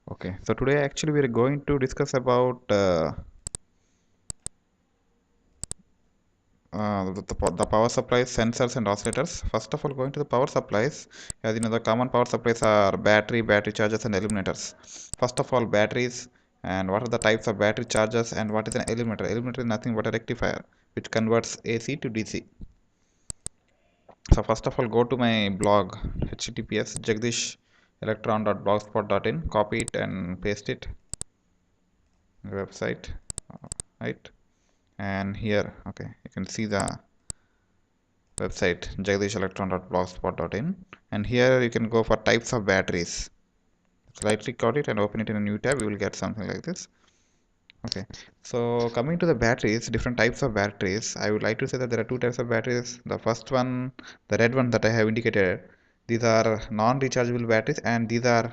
Okay, so today actually we are going to discuss about the power supplies, sensors and oscillators. First of all, going to the power supplies, as you know, the common power supplies are battery chargers and eliminators. First of all, batteries, and what are the types of battery chargers, and what is an eliminator? Eliminator is nothing but a rectifier which converts AC to DC. So first of all, go to my blog https jagdishelectron.blogspot.in, copy it and paste it in the website, right? And here, okay, you can see the website jagdishelectron.blogspot.in, and here you can go for types of batteries. Right click on it and open it in a new tab. You will get something like this. Okay, so coming to the batteries, different types of batteries, I would like to say that there are two types of batteries. The first one, the red one that I have indicated, these are non-rechargeable batteries, and these are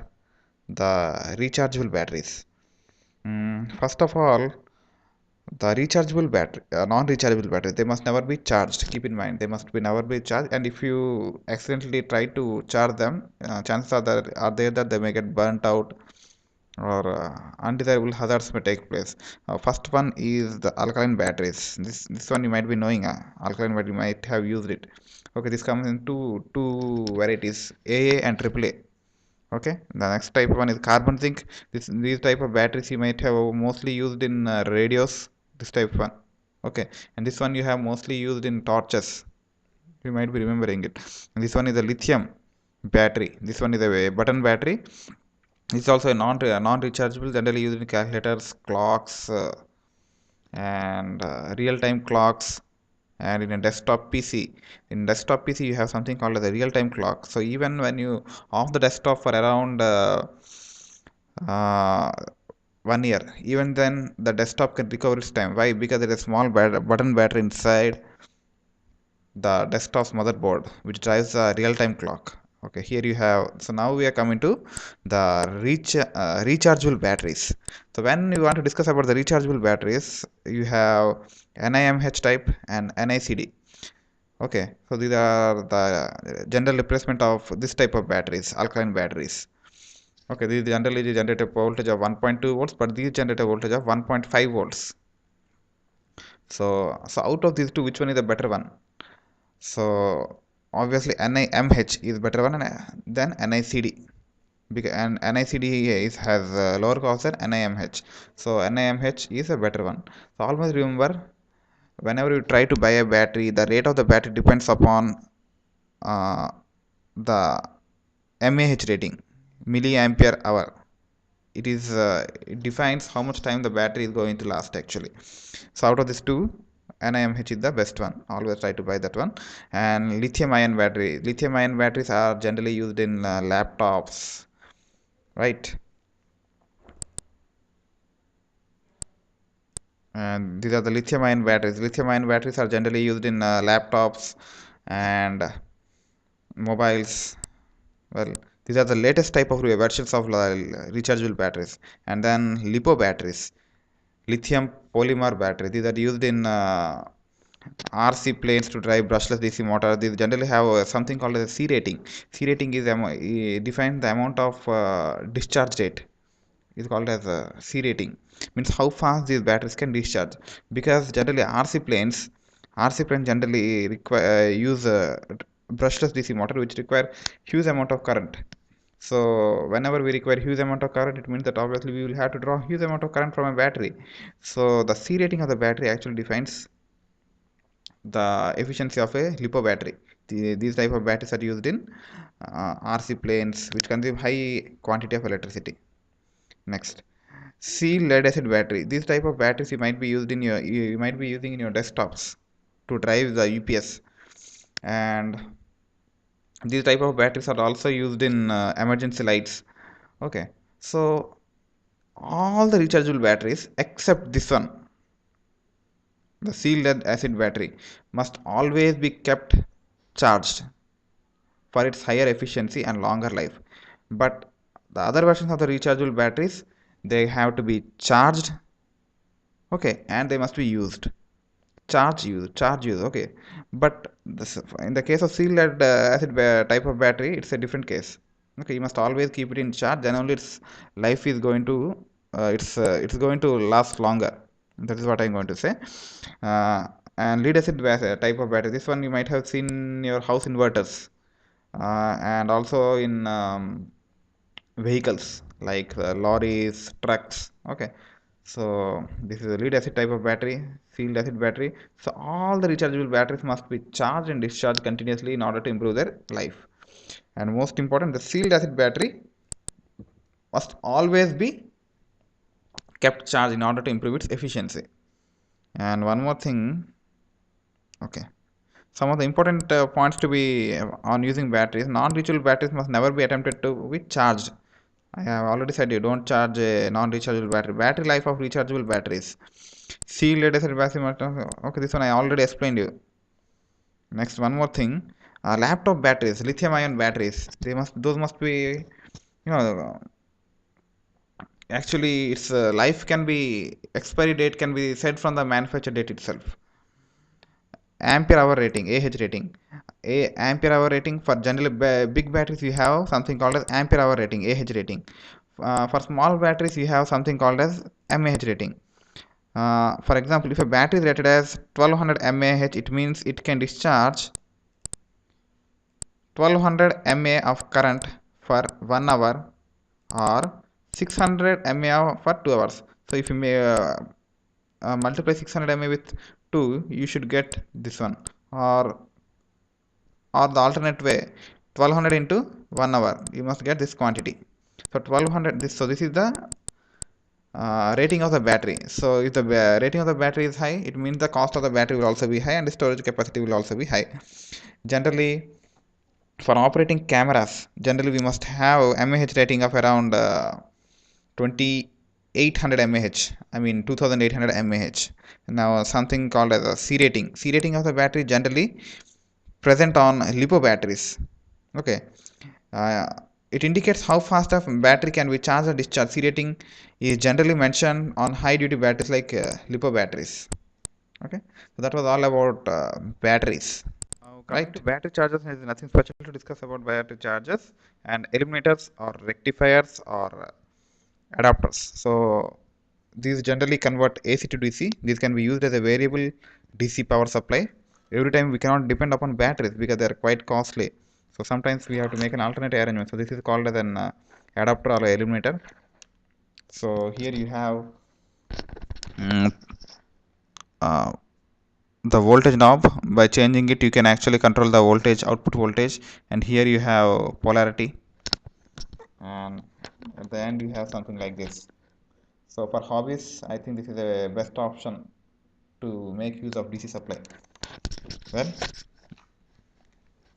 the rechargeable batteries. First of all, the rechargeable battery, non-rechargeable battery, they must never be charged. Keep in mind, they must be never be charged. And if you accidentally try to charge them, chances are there that they may get burnt out, or undesirable hazards may take place. First one is the alkaline batteries. This one you might be knowing. Alkaline battery, you might have used it. Okay, this comes in two varieties, AA and AAA. Okay, the next type one is carbon zinc. These type of batteries you might have mostly used in radios. This type one. Okay, and this one you have mostly used in torches. You might be remembering it. And this one is a lithium battery. This one is a button battery. It's also a non-rechargeable, generally used in calculators, clocks, and real-time clocks, and in a desktop PC. In desktop PC, you have something called as a real-time clock. So even when you off the desktop for around uh, 1 year, even then the desktop can recover its time. Why? Because there is a small button battery inside the desktop's motherboard which drives the real-time clock. Okay, here you have, so now we are coming to the rechargeable batteries. So when you want to discuss about the rechargeable batteries, you have NIMH type and NICD. Okay, so these are the general replacement of this type of batteries, alkaline batteries. Okay, these generally generate a voltage of 1.2 volts, but these generate a voltage of 1.5 volts. So out of these two, which one is the better one? So obviously NIMH is better one than NICD, because and NICD has a lower cost than NIMH. So NIMH is a better one. So always remember, whenever you try to buy a battery, the rate of the battery depends upon uh, the mAh rating, milliampere hour. It defines how much time the battery is going to last actually. So out of these two, NIMH is the best one. Always try to buy that one. And lithium-ion battery. Lithium-ion batteries are generally used in laptops, right? And these are the lithium-ion batteries. Lithium-ion batteries are generally used in laptops and mobiles. Well, these are the latest type of versions of rechargeable batteries. And then lipo batteries, lithium polymer battery. These are used in RC planes to drive brushless DC motor. These generally have something called as a C rating. C rating is defines the amount of discharge rate. It's called as a C rating. Means how fast these batteries can discharge. Because generally RC planes generally require use brushless DC motor, which require huge amount of current. So whenever we require huge amount of current, it means that obviously we will have to draw huge amount of current from a battery. So the C rating of the battery actually defines the efficiency of a lipo battery. These type of batteries are used in RC planes, which consume high quantity of electricity. Next, C lead acid battery. These type of batteries you might be using in your desktops to drive the UPS, and these type of batteries are also used in emergency lights. Okay, so all the rechargeable batteries except this one, the C lead acid battery, must always be kept charged for its higher efficiency and longer life. But the other versions of the rechargeable batteries, they have to be charged, okay, and they must be used. Charge use, okay. But in the case of sealed acid type of battery, it's a different case. Okay, you must always keep it in charge, then only its life is going to it's going to last longer. That is what I'm going to say. uh, and lead acid type of battery, this one you might have seen in your house inverters, and also in vehicles like lorries, trucks. Okay, so this is a lead acid type of battery, sealed acid battery. So all the rechargeable batteries must be charged and discharged continuously in order to improve their life. And most important, the sealed acid battery must always be kept charged in order to improve its efficiency. And one more thing, okay, some of the important points to be on using batteries: non-rechargeable batteries must never be attempted to be charged. I have already said you don't charge a non-rechargeable battery. Battery life of rechargeable batteries. Sealed lead acid battery okay, this one I already explained you. Next, one more thing, laptop batteries, lithium ion batteries, those must be, you know, actually its life can be, expiry date can be set from the manufacture date itself. Ampere hour rating, ah rating, a ampere hour rating. For generally big batteries you have something called as ampere hour rating, ah rating. For small batteries you have something called as mah rating. For example, if a battery is rated as 1200 mAh, it means it can discharge 1200 mA of current for 1 hour, or 600 mAh for 2 hours. So if you may multiply 600 mAh with 2, you should get this one. Or the alternate way, 1200 into 1 hour, you must get this quantity. So 1200, this is the rating of the battery. So if the rating of the battery is high, it means the cost of the battery will also be high and the storage capacity will also be high. Generally, for operating cameras, generally we must have mAh rating of around 2800 mAh, I mean 2800 mAh. Now something called as a C rating. C rating of the battery generally present on lipo batteries. Okay, uh, it indicates how fast a battery can be charged or discharged. C rating is generally mentioned on high duty batteries like lipo batteries. Okay, so that was all about batteries. Now coming to battery chargers, there is nothing special to discuss about battery chargers and eliminators or rectifiers or adapters. So these generally convert AC to DC. These can be used as a variable DC power supply. Every time we cannot depend upon batteries because they are quite costly. So sometimes we have to make an alternate arrangement. So this is called as an adapter or eliminator. So here you have mm, uh, the voltage knob. By changing it, you can actually control the voltage, output voltage. And here you have polarity. And at the end you have something like this. So for hobbies, I think this is the best option to make use of DC supply. Well,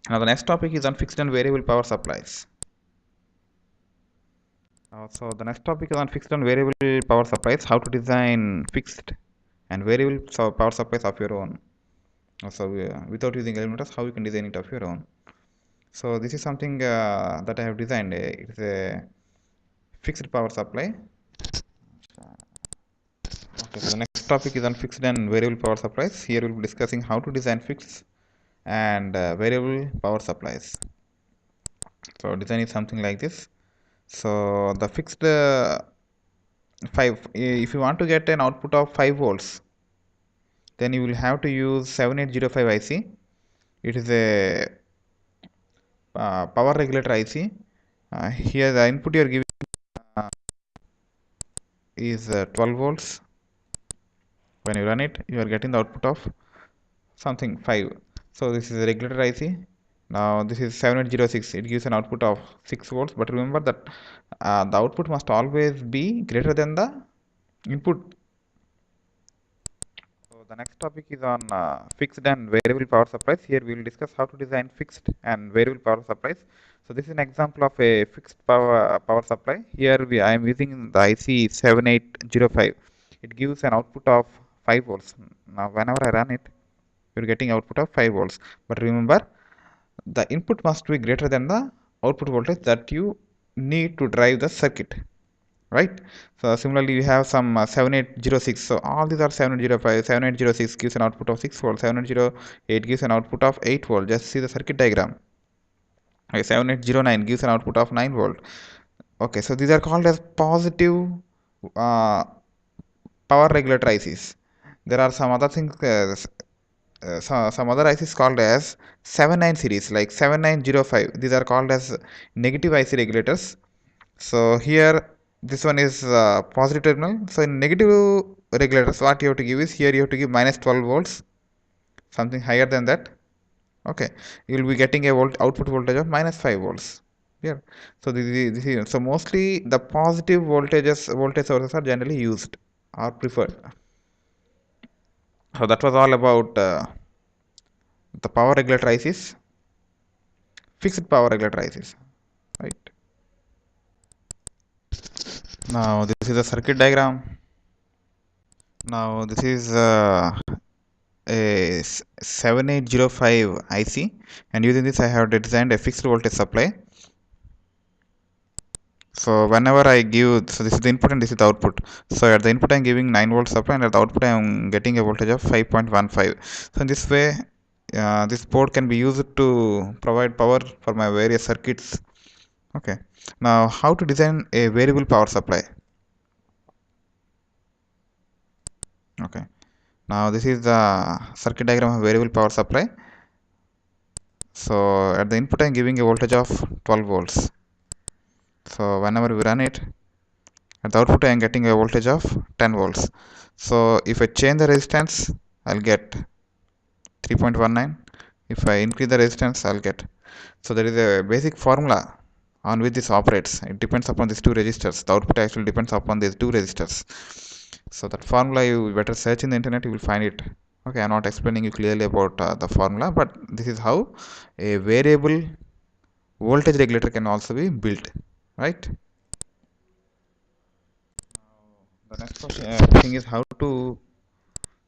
now the next topic is on fixed and variable power supplies. So the next topic is on fixed and variable power supplies, how to design fixed and variable power supplies of your own. So without using eliminators, how you can design it of your own. So this is something that I have designed. It's a fixed power supply. Okay, so the next topic is on fixed and variable power supplies. Here we'll be discussing how to design fixed and variable power supplies. So design is something like this. So the fixed 5, if you want to get an output of 5 volts, then you will have to use 7805 IC. It is a power regulator IC. Here the input you are giving is 12 volts. When you run it, you are getting the output of something 5. So this is a regulator IC. Now this is 7806. It gives an output of 6 volts. But remember that the output must always be greater than the input. So the next topic is on fixed and variable power supplies. Here we will discuss how to design fixed and variable power supplies. So this is an example of a fixed power supply. Here I am using the IC 7805. It gives an output of 5 volts. Now whenever I run it, you are getting output of 5 volts. But remember, the input must be greater than the output voltage that you need to drive the circuit, right? So similarly you have some 7806. So all these are 7805. 7806 gives an output of 6 volts. 7808 gives an output of 8 volts. Just see the circuit diagram, Okay, 7809 gives an output of 9 volt. Okay, so these are called as positive uh, power regulator ICs. There are some other things, some other ICs called as 79 series, like 7905. These are called as negative IC regulators. So here, this one is positive terminal. So in negative regulators, what you have to give is, here you have to give minus 12 volts, something higher than that. Okay, you will be getting a output voltage of minus 5 volts here. So so mostly the positive voltage sources are generally used or preferred. So that was all about the power regulator ICs, fixed power regulator ICs, right? Now this is a circuit diagram. Now this is a 7805 IC, and using this I have designed a fixed voltage supply. So whenever I give, so this is the input and this is the output. So at the input I am giving 9 volt supply, and at the output I am getting a voltage of 5.15. So in this way, this board can be used to provide power for my various circuits. Okay. Now how to design a variable power supply? Okay. Now this is the circuit diagram of variable power supply. So at the input I am giving a voltage of 12 volts. So whenever we run it, at the output I am getting a voltage of 10 volts. So if I change the resistance, I'll get 3.19. If I increase the resistance, I'll get. So there is a basic formula on which this operates. It depends upon these two resistors. The output actually depends upon these two resistors. So that formula, you better search in the internet, you will find it. Okay, I'm not explaining you clearly about the formula, but this is how a variable voltage regulator can also be built, right? The next question, thing is how to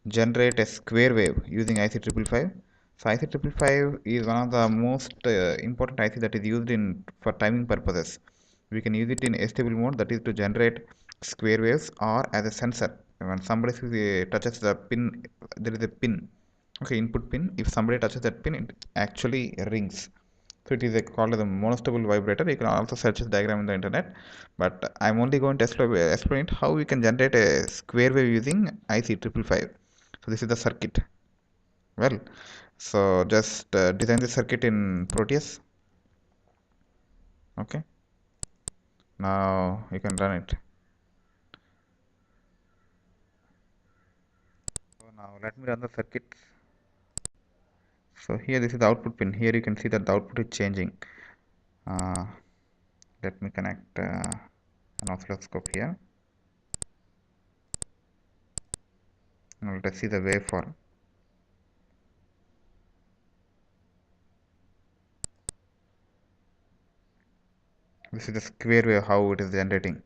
generate a square wave using IC555. So IC555 is one of the most important IC that is used in for timing purposes. We can use it in stable mode, that is to generate square waves, or as a sensor. When somebody touches the pin, there is a pin, okay, input pin. If somebody touches that pin, it actually rings. So it is called as a monostable vibrator. You can also search this diagram in the internet, but I'm only going to explain it how we can generate a square wave using IC555. So this is the circuit. Well, so just design the circuit in Proteus. Okay. Now you can run it. So now let me run the circuit. So here this is the output pin. Here you can see that the output is changing. Uh, Let me connect an oscilloscope here. Now let us see the waveform. This is the square wave, how it is generating.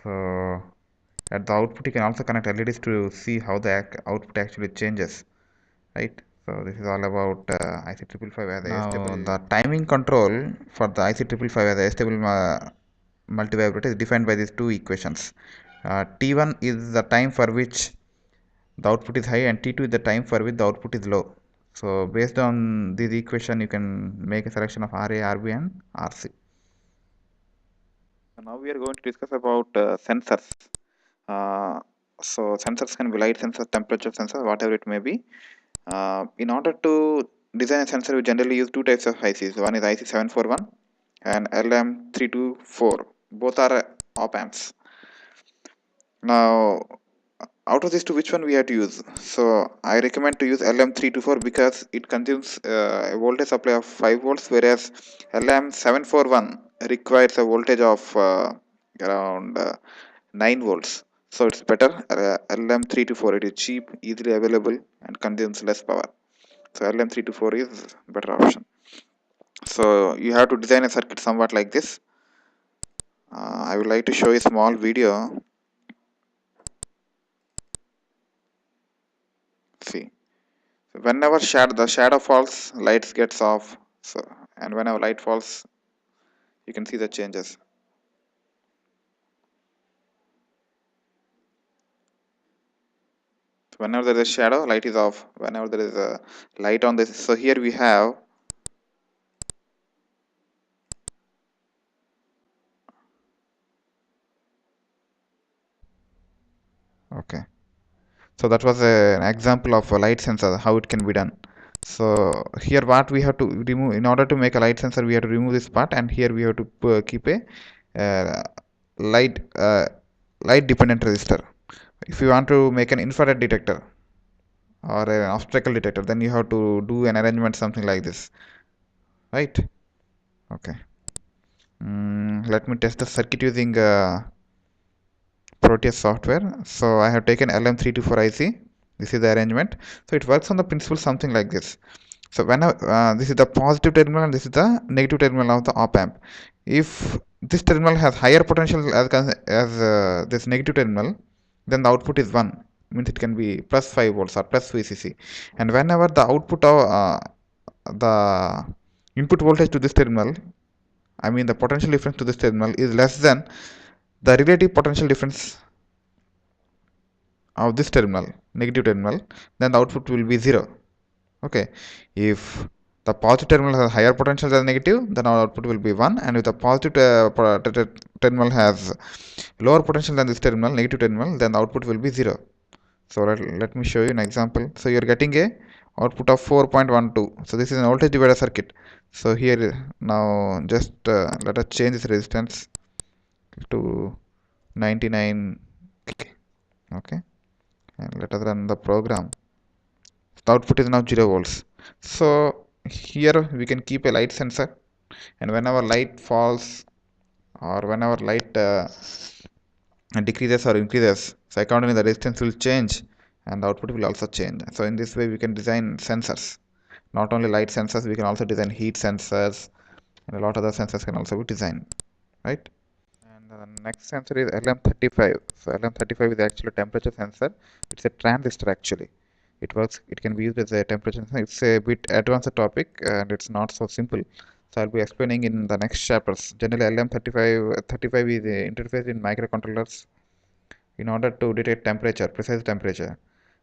So at the output you can also connect LEDs to see how the output actually changes, right? So this is all about IC555 as a stable. The timing control for the IC555 as a stable multivibrator is defined by these two equations. T1 is the time for which the output is high, and T2 is the time for which the output is low. So based on this equation, you can make a selection of RA, RB, and RC. Now we are going to discuss about sensors. Uh, so sensors can be light sensors, temperature sensors, whatever it may be. In order to design a sensor, we generally use two types of ICs. One is IC741 and LM324. Both are op amps. Now, out of these two, which one we have to use? So I recommend to use LM324 because it consumes a voltage supply of 5 volts, whereas LM741 requires a voltage of around 9 volts. So it's better. LM324, it is cheap, easily available, and consumes less power. So LM324 is better option. So you have to design a circuit somewhat like this. I would like to show a small video. See. Whenever the shadow falls, lights gets off. So, and whenever light falls, you can see the changes. Whenever there is a shadow, light is off. Whenever there is a light on this, so here we have Okay, so that was an example of a light sensor, how it can be done. So here what we have to remove, in order to make a light sensor we have to remove this part, and here we have to keep a uh, light light dependent resistor. If you want to make an infrared detector or an obstacle detector, then you have to do an arrangement something like this, right? Okay. Let me test the circuit using Proteus software. So I have taken LM324 IC. This is the arrangement. So it works on the principle something like this. So when this is the positive terminal and this is the negative terminal of the op amp. If this terminal has higher potential as this negative terminal, then the output is 1. Means it can be plus 5 volts or plus VCC. And whenever the output of the input voltage to this terminal, I mean the potential difference to this terminal is less than the relative potential difference of this terminal, negative terminal, then the output will be 0. Okay, if the positive terminal has higher potential than negative, then our output will be 1, and if the positive terminal has lower potential than this terminal, negative terminal, then the output will be 0. So let me show you an example. So you are getting a output of 4.12. So this is an voltage divider circuit. So here now just let us change this resistance to 99. Okay, and let us run the program. The output is now 0 volts. So here we can keep a light sensor, and whenever light falls or whenever light decreases or increases, so accordingly the resistance will change and the output will also change. So in this way we can design sensors, not only light sensors, we can also design heat sensors, and a lot of other sensors can also be designed, right? And the next sensor is LM35. So LM35 is actually a temperature sensor. It's a transistor actually. It works. It can be used as a temperature sensor. It's a bit advanced topic and it's not so simple. So I'll be explaining in the next chapters. Generally, LM35 is a interface in microcontrollers in order to detect temperature, precise temperature.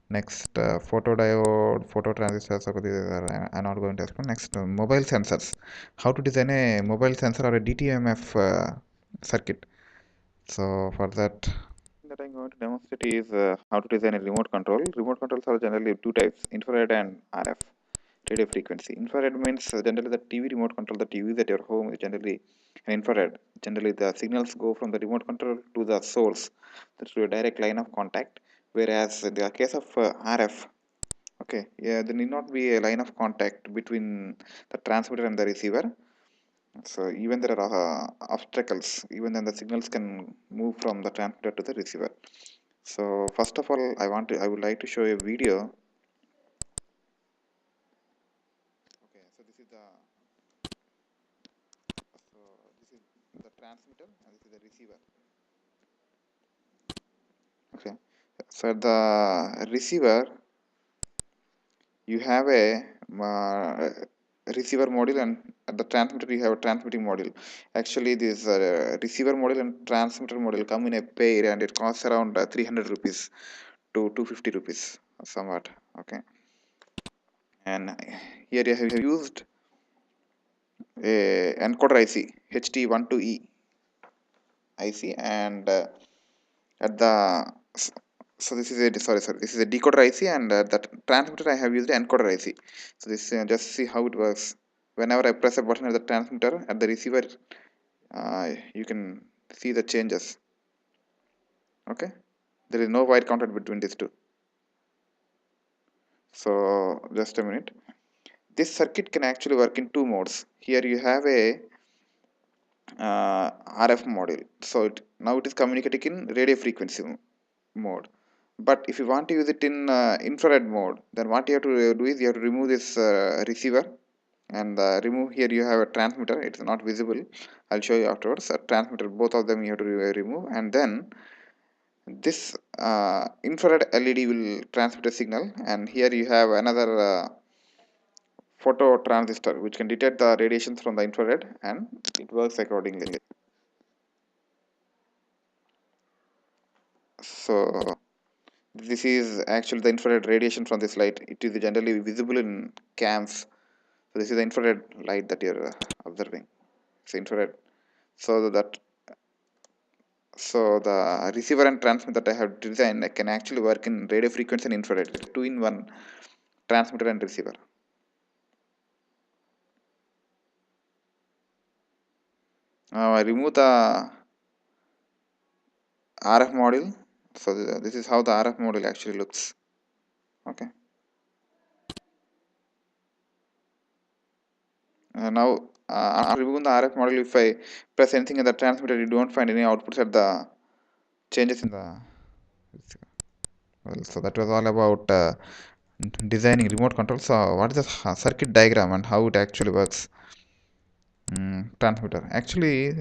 Next, photodiode, phototransistors. So these are, I'm not going to explain. Next, mobile sensors. How to design a mobile sensor or a dtmf circuit. So for that I'm going to demonstrate is how to design a remote control. Remote controls are generally two types: infrared and RF, radio frequency. Infrared means generally the TV remote control that you use at your home is generally an infrared. Generally the signals go from the remote control to the source through a direct line of contact. Whereas in the case of RF, okay, yeah, there need not be a line of contact between the transmitter and the receiver. So even there are obstacles, even then the signals can move from the transmitter to the receiver. So first of all, I would like to show a video. Okay, so this is the transmitter and this is the receiver. Okay, so the receiver, you have a receiver module, and at the transmitter you have a transmitting module. Actually this receiver module and transmitter module come in a pair and it costs around 300 rupees to 250 rupees somewhat. Okay, and here I have used a encoder IC HT12E IC, and at the so this is a sorry this is a decoder IC, and the transmitter I have used the encoder IC. So this just see how it works. Whenever I press a button at the transmitter, at the receiver you can see the changes. Okay, there is no wire contact between these two. So just a minute. This circuit can actually work in two modes. Here you have a RF module. So now it is communicating in radio frequency mode. But if you want to use it in infrared mode, then what you have to do is you have to remove this receiver, and remove. Here you have a transmitter. It's not visible. I'll show you afterwards. A transmitter, both of them you have to remove, and then this infrared LED will transmit a signal, and here you have another phototransistor which can detect the radiations from the infrared and it works accordingly. So this is actually the infrared radiation from this light. It is generally visible in cams. So this is the infrared light that you're observing. It's infrared. So that So the receiver and transmitter that I have designed can actually work in radio frequency and infrared, two in one, transmitter and receiver. Now I remove the RF module. So this is how the RF module actually looks. Okay. Now after removing the RF module, if I press anything in the transmitter, you don't find any outputs at the changes in the. Well, so that was all about designing remote control. So what is the circuit diagram and how it actually works? Transmitter. Actually,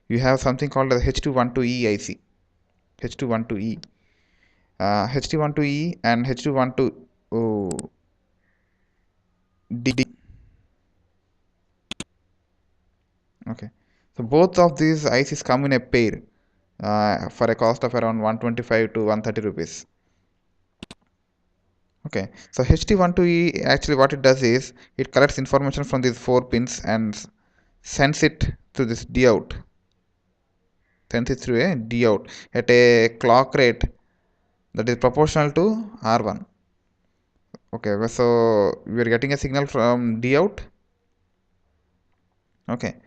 you have something called the H212E IC. H212E. H212E and H212D. Okay. So both of these ICs come in a pair for a cost of around 125 to 130 rupees. Okay. So HT12E actually what it does is it collects information from these 4 pins and sends it to this D-out. Sends it through a D-out at a clock rate that is proportional to R1. Okay, so we are getting a signal from D-out. Okay,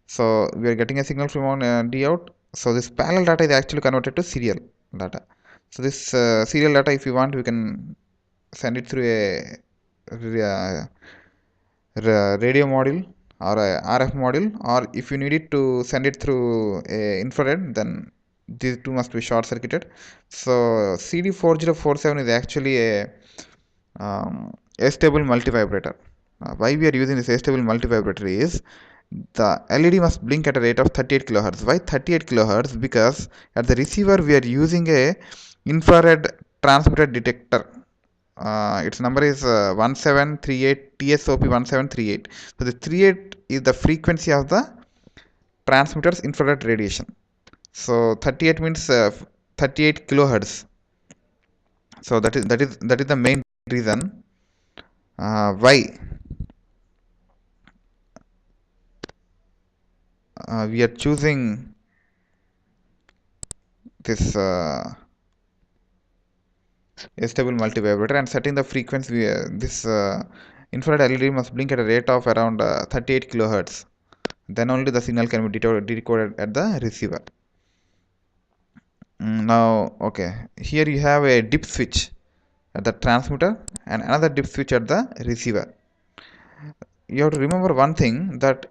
so we are getting a signal from D-out. So this parallel data is actually converted to serial data. So this serial data, if you want, we can send it through a radio module or a RF module, or if you need it to send it through a infrared, then these two must be short circuited. So CD4047 is actually a astable multivibrator. Why we are using this astable multivibrator is the LED must blink at a rate of 38 kilohertz. Why 38 kilohertz? Because at the receiver we are using a infrared transmitter detector. Its number is 1738 TSOP 1738. So the 38 is the frequency of the transmitter's infrared radiation. So 38 means 38 kilohertz. So that is the main reason why we are choosing this stable multivibrator and setting the frequency. This infrared LED must blink at a rate of around 38 kilohertz. Then only the signal can be decoded at the receiver. Now, okay, here you have a dip switch at the transmitter and another dip switch at the receiver. You have to remember one thing, that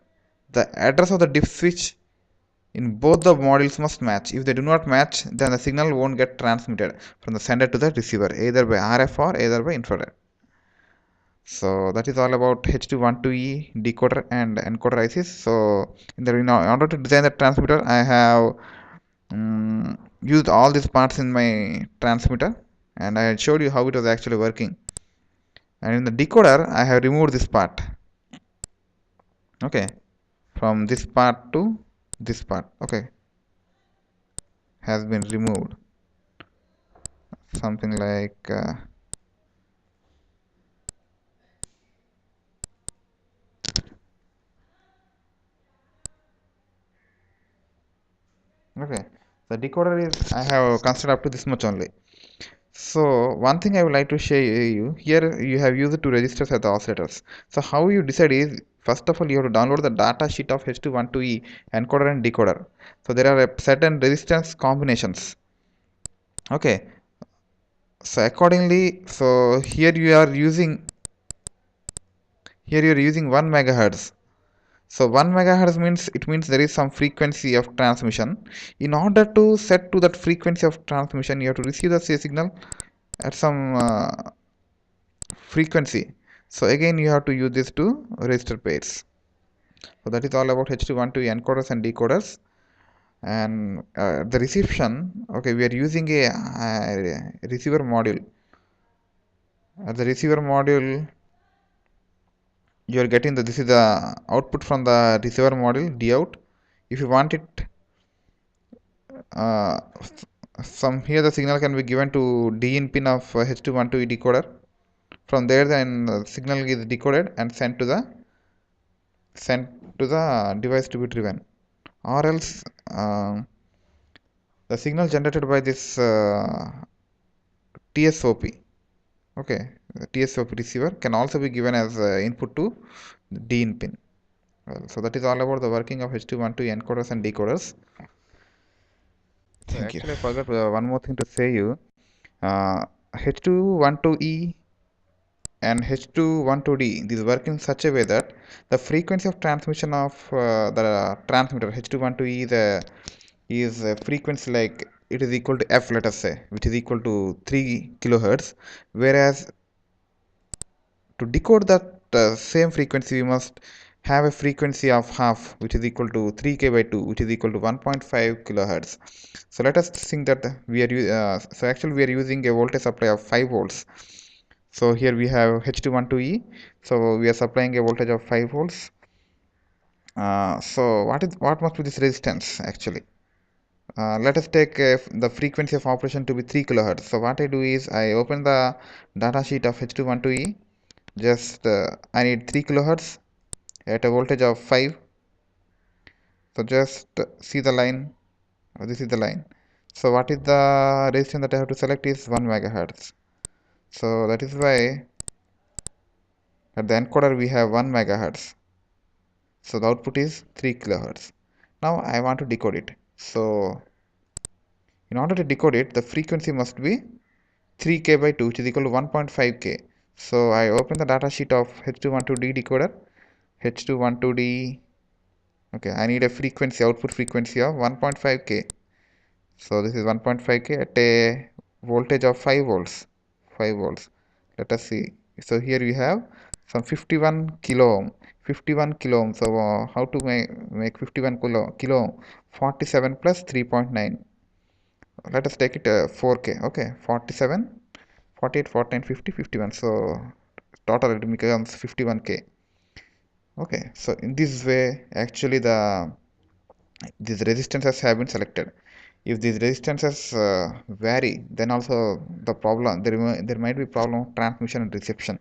the address of the dip switch in both the modules must match. If they do not match, then the signal won't get transmitted from the sender to the receiver, either by RF or either by infrared. So that is all about H212E decoder and encoder ICs. So in order to design the transmitter, I have used all these parts in my transmitter, and I showed you how it was actually working. And in the decoder, I have removed this part. Okay, from this part to this part. Okay, has been removed. Something like okay. The decoder is I have considered up to this much only. So one thing I would like to share you here, you have used two registers as the oscillators. So how you decide is, first of all you have to download the data sheet of H212E encoder and decoder. So there are certain resistance combinations. Okay. So accordingly, so here you are using 1 megahertz. So 1 megahertz means it means there is some frequency of transmission. In order to set to that frequency of transmission, you have to receive the signal at some frequency. So again you have to use these two register pairs. So that is all about H212 encoders and decoders. And the reception, okay, we are using a receiver module. The receiver module, you are getting this is the output from the receiver module D out. If you want it uh, from here, the signal can be given to D in pin of H212 decoder. From there, then the signal is decoded and sent to the device to be driven. Or else, The signal generated by this TSOP, okay, the TSOP receiver can also be given as input to the DIN pin. Well, so that is all about the working of H212 encoders and decoders. So actually, I forgot one more thing to say you. H212E and H212D, these work in such a way that the frequency of transmission of the transmitter H212E is a frequency like it is equal to F, let us say, which is equal to 3 kilohertz, whereas to decode that same frequency we must have a frequency of half, which is equal to 3k by 2, which is equal to 1.5 kilohertz. So let us think that so actually we are using a voltage supply of 5 volts. So here we have H212E, so we are supplying a voltage of 5 volts. So what must be this resistance actually? Let us take the frequency of operation to be 3 kilohertz. So what I do is I open the data sheet of H212E. Just I need 3 kilohertz at a voltage of 5. So just see the line. This is the line. So what is the resistance that I have to select is 1 megahertz. So that is why at the encoder we have 1 megahertz. So the output is 3 kilohertz. Now I want to decode it. So in order to decode it, the frequency must be 3k by 2, which is equal to 1.5k. So I open the data sheet of H212D decoder. H212D. Okay, I need a frequency, output frequency of 1.5k. So this is 1.5k at a voltage of 5 volts. 5 volts. Let us see. So here we have some 51 kilo ohm. 51 kilo ohm. So how to make 51 kilo ohm? 47 plus 3.9. Let us take it 4k. Okay, 47, 48, 49, 50, 51. So total it becomes 51k. Okay, so in this way, actually these resistances have been selected. If these resistances vary, then also the problem there might be problem of transmission and reception.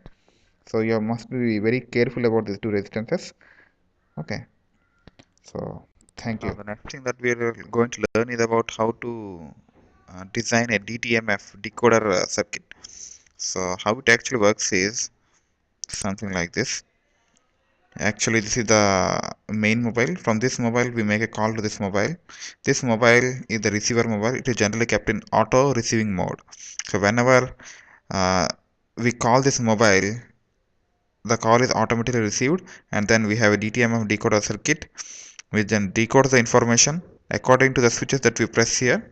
So you must be very careful about these two resistances. Okay, so thank you. Now the next thing that we are going to learn is about how to design a dtmf decoder circuit. So how it actually works is something like this. Actually, this is the main mobile. From this mobile, we make a call to this mobile. This mobile is the receiver mobile. It is generally kept in auto receiving mode. So whenever uh, we call this mobile, the call is automatically received, and then we have a DTMF decoder circuit, which then decodes the information according to the switches that we press here,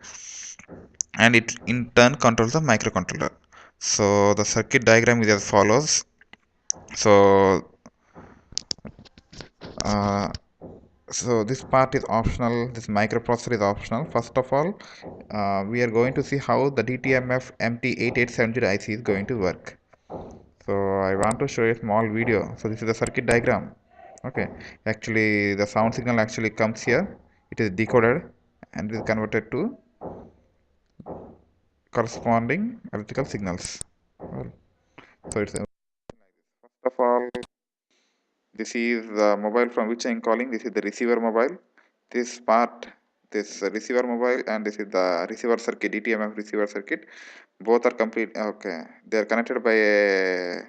and it in turn controls the microcontroller. So the circuit diagram is as follows. So uh, so this part is optional, this microprocessor is optional. First of all, we are going to see how the DTMF MT8870 IC is going to work. So I want to show you a small video. So this is the circuit diagram. Okay, actually the sound signal actually comes here. It is decoded and is converted to corresponding electrical signals. Well, so it's first of all, this is the mobile from which I am calling. This is the receiver mobile. This part, this receiver mobile, and this is the receiver circuit, DTMF receiver circuit. Both are complete. Okay, they are connected by a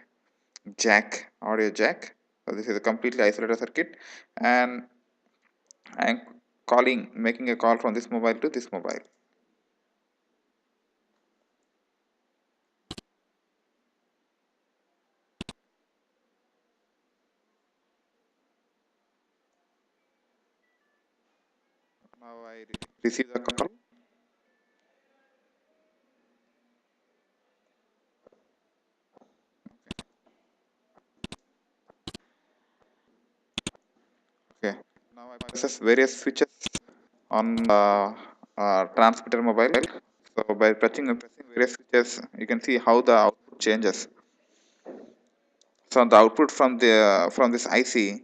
jack, audio jack. So this is a completely isolated circuit, and I am making a call from this mobile to this mobile. Now I receive the call. Okay. Now I process various switches on the transmitter mobile. So by pressing various switches, you can see how the output changes. So the output from this IC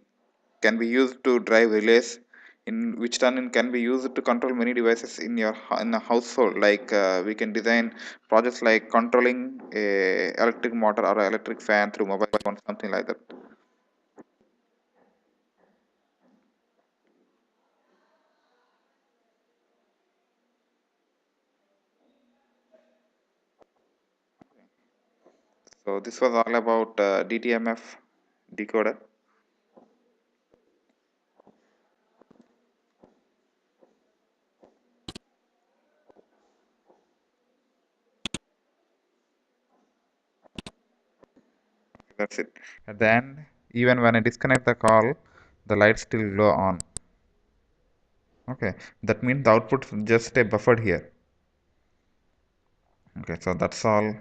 can be used to drive relays, in which turn can be used to control many devices in in a household. Like we can design projects like controlling a electric motor or an electric fan through mobile phone, something like that. So this was all about DTMF decoder. That's it. At the end, even when I disconnect the call, the lights still glow on. Okay, that means the output just stay buffered here. Okay, so that's all.